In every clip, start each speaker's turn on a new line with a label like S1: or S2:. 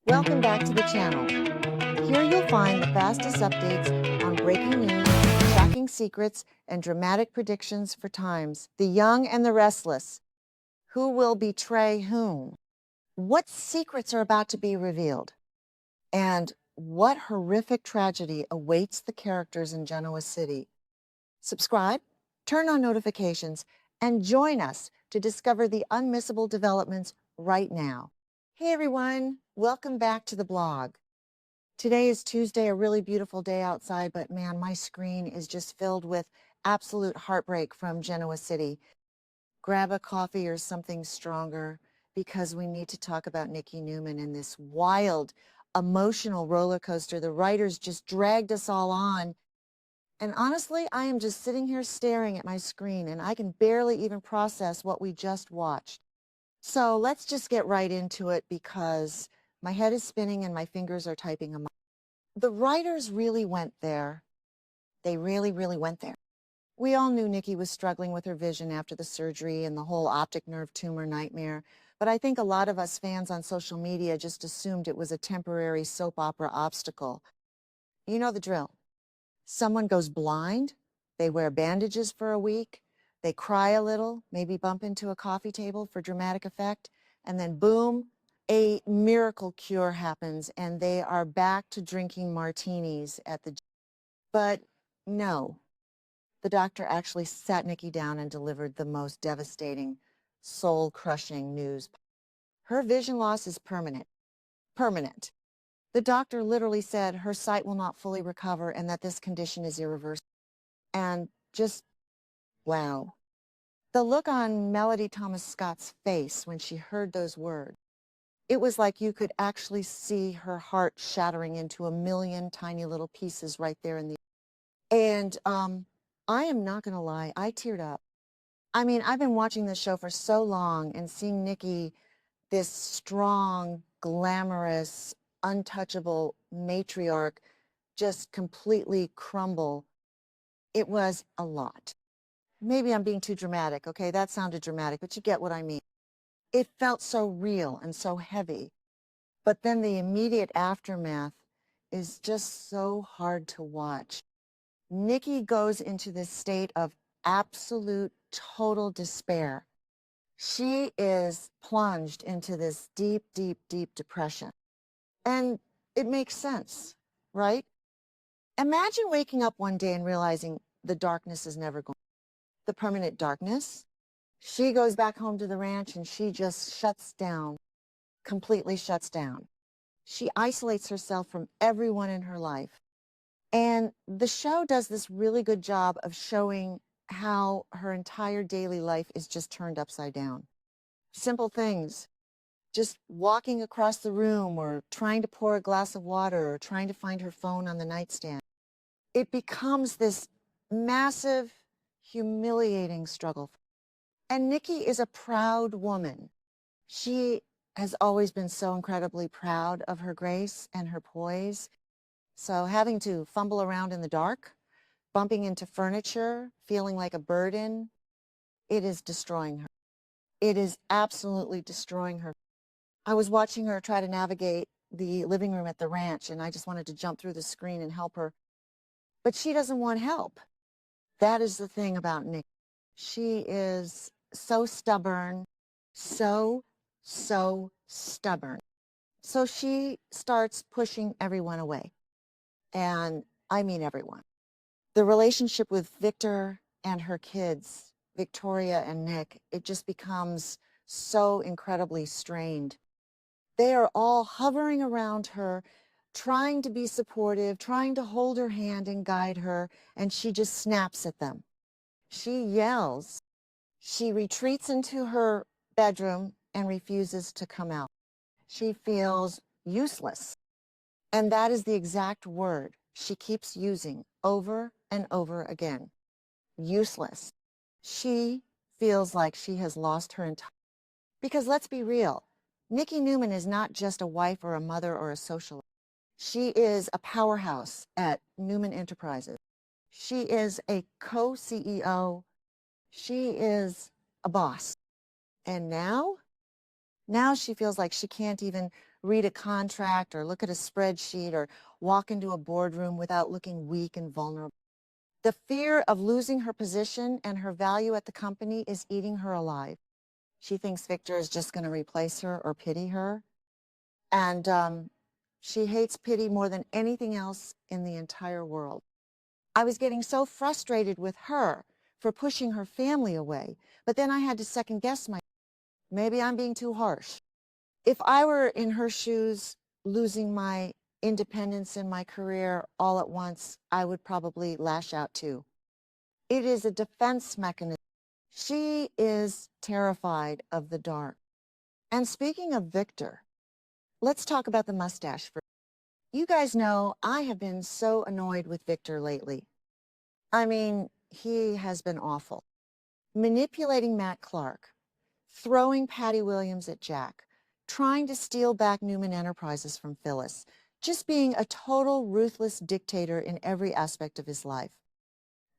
S1: Welcome back to the channel. Here you'll find the fastest updates on breaking news, shocking secrets, and dramatic predictions for times. The young and the restless. Who will betray whom? What secrets are about to be revealed? And what horrific tragedy awaits the characters in Genoa City? Subscribe, turn on notifications, and join us to discover the unmissable developments right now. Hey everyone, welcome back to the blog. Today is Tuesday, a really beautiful day outside, but man, my screen is just filled with absolute heartbreak from Genoa City. Grab a coffee or something stronger because we need to talk about Nikki Newman and this wild, emotional roller coaster the writers just dragged us all on. And honestly, I am just sitting here staring at my screen and I can barely even process what we just watched. So let's just get right into it because my head is spinning and my fingers are typing them. The writers really went there. They really went there. We all knew Nikki was struggling with her vision after the surgery and the whole optic nerve tumor nightmare, but I think a lot of us fans on social media just assumed it was a temporary soap opera obstacle. You know the drill. Someone goes blind, they wear bandages for a week, they cry a little, maybe bump into a coffee table for dramatic effect, and then boom, a miracle cure happens and they are back to drinking martinis at the... But no, the doctor actually sat Nikki down and delivered the most devastating, soul-crushing news. Her vision loss is permanent. Permanent. The doctor literally said her sight will not fully recover and that this condition is irreversible. And just, wow. The look on Melody Thomas Scott's face when she heard those words, it was like you could actually see her heart shattering into a million tiny little pieces right there in the... And I am not going to lie, I teared up. I mean, I've been watching this show for so long and seeing Nikki, this strong, glamorous, untouchable matriarch, just completely crumble. It was a lot. Maybe I'm being too dramatic, okay? That sounded dramatic, but you get what I mean. It felt so real and so heavy. But then the immediate aftermath is just so hard to watch. Nikki goes into this state of absolute, total despair. She is plunged into this deep depression. And it makes sense, right? Imagine waking up one day and realizing the darkness is never going. The permanent darkness. She goes back home to the ranch and she just shuts down, completely shuts down. She isolates herself from everyone in her life. And the show does this really good job of showing how her entire daily life is just turned upside down. Simple things, just walking across the room or trying to pour a glass of water or trying to find her phone on the nightstand. It becomes this massive, humiliating struggle. And Nikki is a proud woman. She has always been so incredibly proud of her grace and her poise. So having to fumble around in the dark, bumping into furniture, feeling like a burden, it is destroying her. It is absolutely destroying her. I was watching her try to navigate the living room at the ranch, and I just wanted to jump through the screen and help her. But she doesn't want help. That is the thing about Nikki. She is so stubborn, so stubborn. So she starts pushing everyone away. And I mean everyone. The relationship with Victor and her kids, Victoria and Nick, it just becomes so incredibly strained. They are all hovering around her, trying to be supportive, trying to hold her hand and guide her, and she just snaps at them. She yells. She retreats into her bedroom and refuses to come out. She feels useless. And that is the exact word she keeps using over and over again. Useless. She feels like she has lost her entire... Because let's be real, Nikki Newman is not just a wife or a mother or a socialite. She is a powerhouse at Newman Enterprises. She is a co-CEO. She is a boss. And now she feels like she can't even read a contract or look at a spreadsheet or walk into a boardroom without looking weak and vulnerable. The fear of losing her position and her value at the company is eating her alive. She thinks Victor is just going to replace her or pity her. And she hates pity more than anything else in the entire world. I was getting so frustrated with her for pushing her family away, but then I had to second guess myself. Maybe I'm being too harsh. If I were in her shoes, losing my independence in my career all at once, I would probably lash out too. It is a defense mechanism. She is terrified of the dark. And speaking of Victor, let's talk about the mustache first. You guys know I have been so annoyed with Victor lately. I mean, he has been awful. Manipulating Matt Clark, throwing Patty Williams at Jack, trying to steal back Newman Enterprises from Phyllis, just being a total ruthless dictator in every aspect of his life.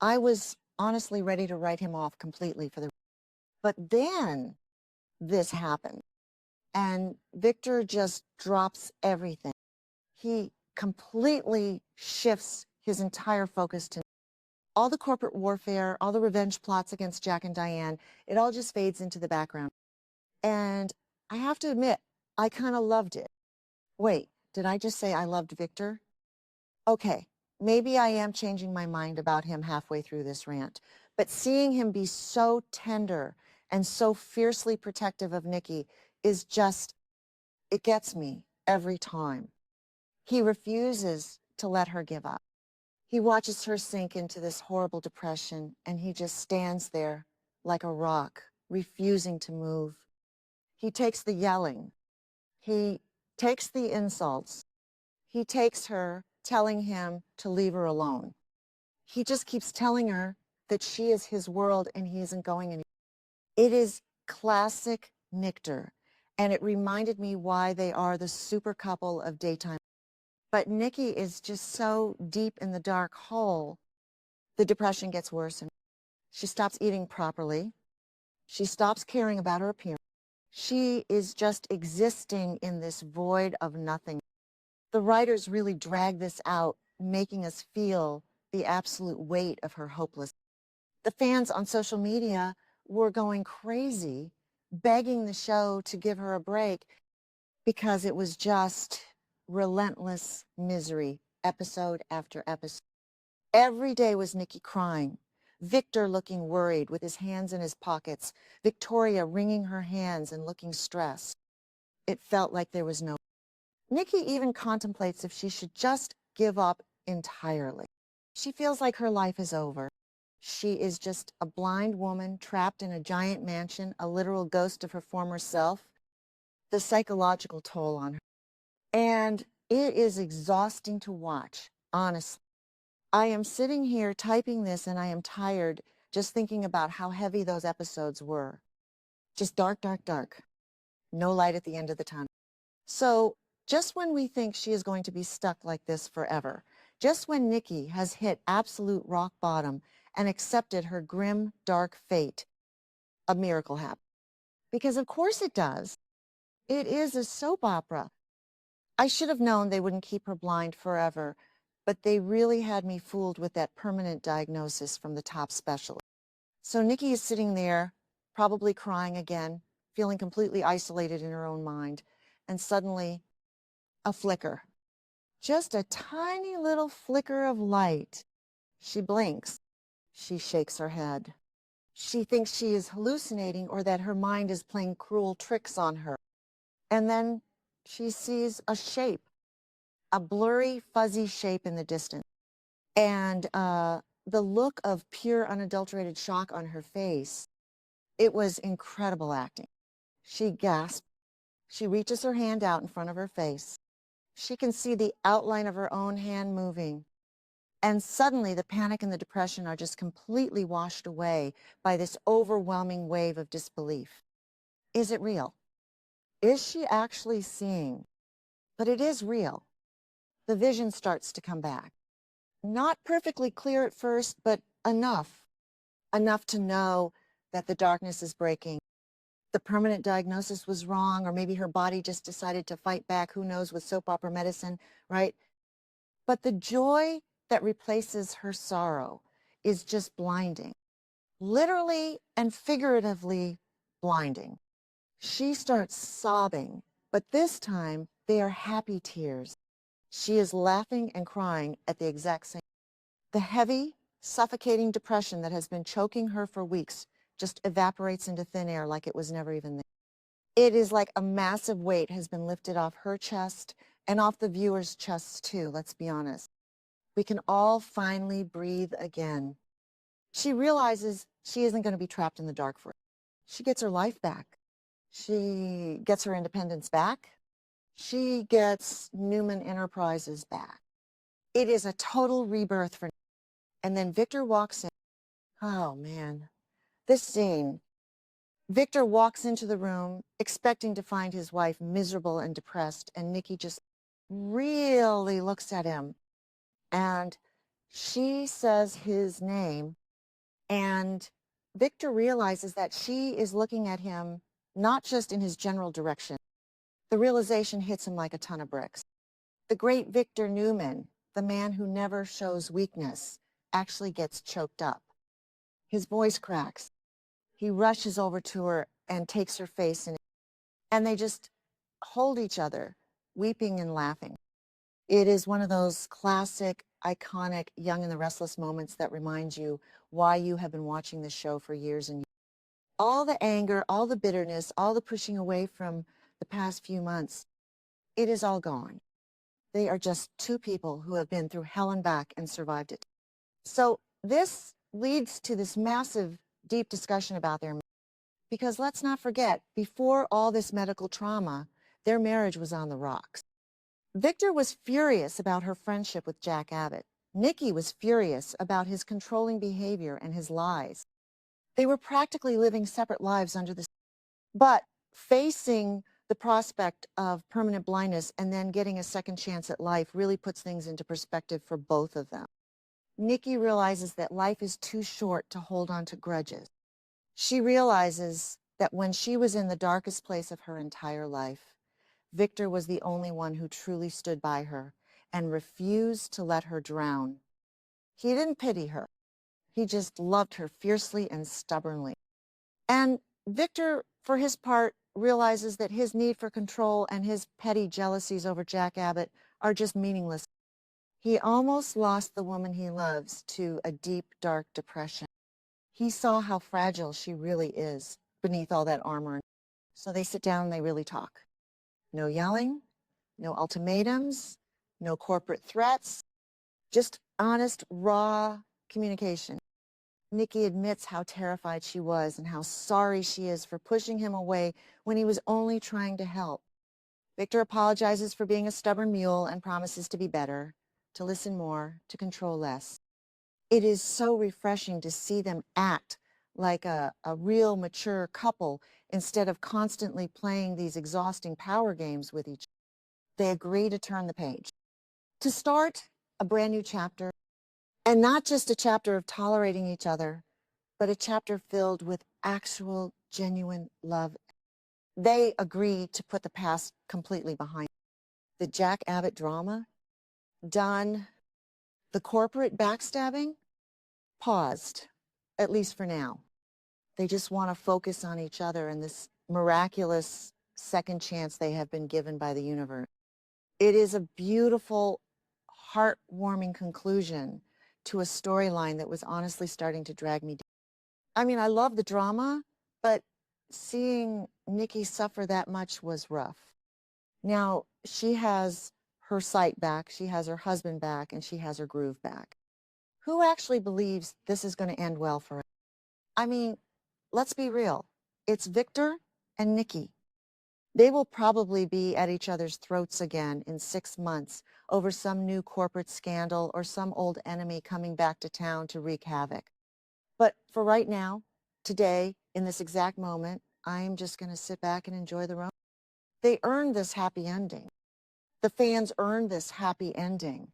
S1: I was honestly ready to write him off completely for the... But then this happened, and Victor just drops everything. He completely shifts his entire focus to all the corporate warfare, all the revenge plots against Jack and Diane. It all just fades into the background. And I have to admit, I kind of loved it. Wait, did I just say I loved Victor? Okay, maybe I am changing my mind about him halfway through this rant, but seeing him be so tender and so fiercely protective of Nikki is just, it gets me every time. He refuses to let her give up. He watches her sink into this horrible depression, and he just stands there like a rock, refusing to move. He takes the yelling. He takes the insults. He takes her telling him to leave her alone. He just keeps telling her that she is his world and he isn't going anywhere. It is classic Nictor, and it reminded me why they are the super couple of daytime. But Nikki is just so deep in the dark hole, the depression gets worse. And she stops eating properly. She stops caring about her appearance. She is just existing in this void of nothing. The writers really drag this out, making us feel the absolute weight of her hopelessness. The fans on social media were going crazy, begging the show to give her a break because it was just relentless misery, episode after episode. Every day was Nikki crying, Victor looking worried with his hands in his pockets, Victoria wringing her hands and looking stressed. It felt like there was no... Nikki even contemplates if she should just give up entirely. She feels like her life is over. She is just a blind woman trapped in a giant mansion, a literal ghost of her former self. The psychological toll on her. And it is exhausting to watch, honestly. I am sitting here typing this and I am tired just thinking about how heavy those episodes were. Just dark, dark, dark. No light at the end of the tunnel. So just when we think she is going to be stuck like this forever, just when Nikki has hit absolute rock bottom and accepted her grim, dark fate, a miracle happens. Because of course it does. It is a soap opera. I should have known they wouldn't keep her blind forever, but they really had me fooled with that permanent diagnosis from the top specialist. So Nikki is sitting there, probably crying again, feeling completely isolated in her own mind, and suddenly a flicker. Just a tiny little flicker of light. She blinks. She shakes her head. She thinks she is hallucinating or that her mind is playing cruel tricks on her. And then she sees a shape, a blurry, fuzzy shape in the distance. And the look of pure, unadulterated shock on her face, it was incredible acting. She gasped. She reaches her hand out in front of her face. She can see the outline of her own hand moving. And suddenly the panic and the depression are just completely washed away by this overwhelming wave of disbelief. Is it real? Is she actually seeing? But it is real. The vision starts to come back. Not perfectly clear at first, but enough. Enough to know that the darkness is breaking the permanent diagnosis was wrong, or maybe her body just decided to fight back, who knows, with soap opera medicine, right? But the joy that replaces her sorrow is just blinding, literally and figuratively blinding. She starts sobbing, but this time they are happy tears. She is laughing and crying at the exact same. The heavy, suffocating depression that has been choking her for weeks just evaporates into thin air like it was never even there. It is like a massive weight has been lifted off her chest and off the viewers' chests too, let's be honest. We can all finally breathe again. She realizes she isn't going to be trapped in the dark forever. She gets her life back. She gets her independence back. She gets Newman Enterprises back. It is a total rebirth for. And then Victor walks in. Oh man, this scene. Victor walks into the room expecting to find his wife miserable and depressed, and Nikki just really looks at him, and she says his name, and Victor realizes that she is looking at him not just in his general direction. The realization hits him like a ton of bricks. The great Victor Newman, the man who never shows weakness, actually gets choked up. His voice cracks. He rushes over to her and takes her face and they just hold each other, weeping and laughing. It is one of those classic, iconic Young and the Restless moments that remind you why you have been watching this show for years and years. All the anger, all the bitterness, all the pushing away from the past few months, it is all gone. They are just two people who have been through hell and back and survived it. So this leads to this massive, deep discussion about their marriage. Because let's not forget, before all this medical trauma, their marriage was on the rocks. Victor was furious about her friendship with Jack Abbott. Nikki was furious about his controlling behavior and his lies. They were practically living separate lives under the. But facing the prospect of permanent blindness and then getting a second chance at life really puts things into perspective for both of them. Nikki realizes that life is too short to hold on to grudges. She realizes that when she was in the darkest place of her entire life, Victor was the only one who truly stood by her and refused to let her drown. He didn't pity her. He just loved her fiercely and stubbornly. And Victor, for his part, realizes that his need for control and his petty jealousies over Jack Abbott are just meaningless. He almost lost the woman he loves to a deep, dark depression. He saw how fragile she really is beneath all that armor. So they sit down and they really talk. No yelling, no ultimatums, no corporate threats, just honest, raw communication. Nikki admits how terrified she was and how sorry she is for pushing him away when he was only trying to help. Victor apologizes for being a stubborn mule and promises to be better, to listen more, to control less. It is so refreshing to see them act like a real mature couple instead of constantly playing these exhausting power games with each other. They agree to turn the page, to start a brand new chapter, and not just a chapter of tolerating each other, but a chapter filled with actual, genuine love. They agree to put the past completely behind. The Jack Abbott drama, done. The corporate backstabbing, paused, at least for now. They just want to focus on each other and this miraculous second chance they have been given by the universe. It is a beautiful, heartwarming conclusion to a storyline that was honestly starting to drag me down. I mean, I love the drama, but seeing Nikki suffer that much was rough. Now, she has her sight back, she has her husband back, and she has her groove back. Who actually believes this is going to end well for her? I mean, let's be real. It's Victor and Nikki. They will probably be at each other's throats again in 6 months over some new corporate scandal or some old enemy coming back to town to wreak havoc. But for right now, today, in this exact moment, I am just going to sit back and enjoy the romance. They earned this happy ending. The fans earned this happy ending.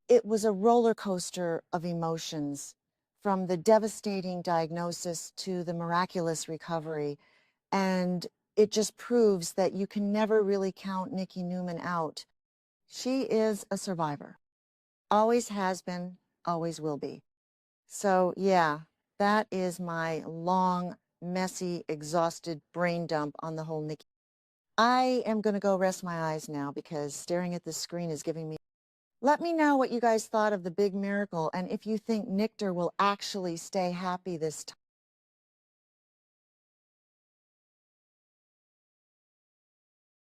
S1: It was a roller coaster of emotions, from the devastating diagnosis to the miraculous recovery. And it just proves that you can never really count Nikki Newman out. She is a survivor. Always has been, always will be. So yeah, that is my long, messy, exhausted brain dump on the whole Nikki. I am going to go rest my eyes now because staring at this screen is giving me... Let me know what you guys thought of the big miracle and if you think Nictor will actually stay happy this time.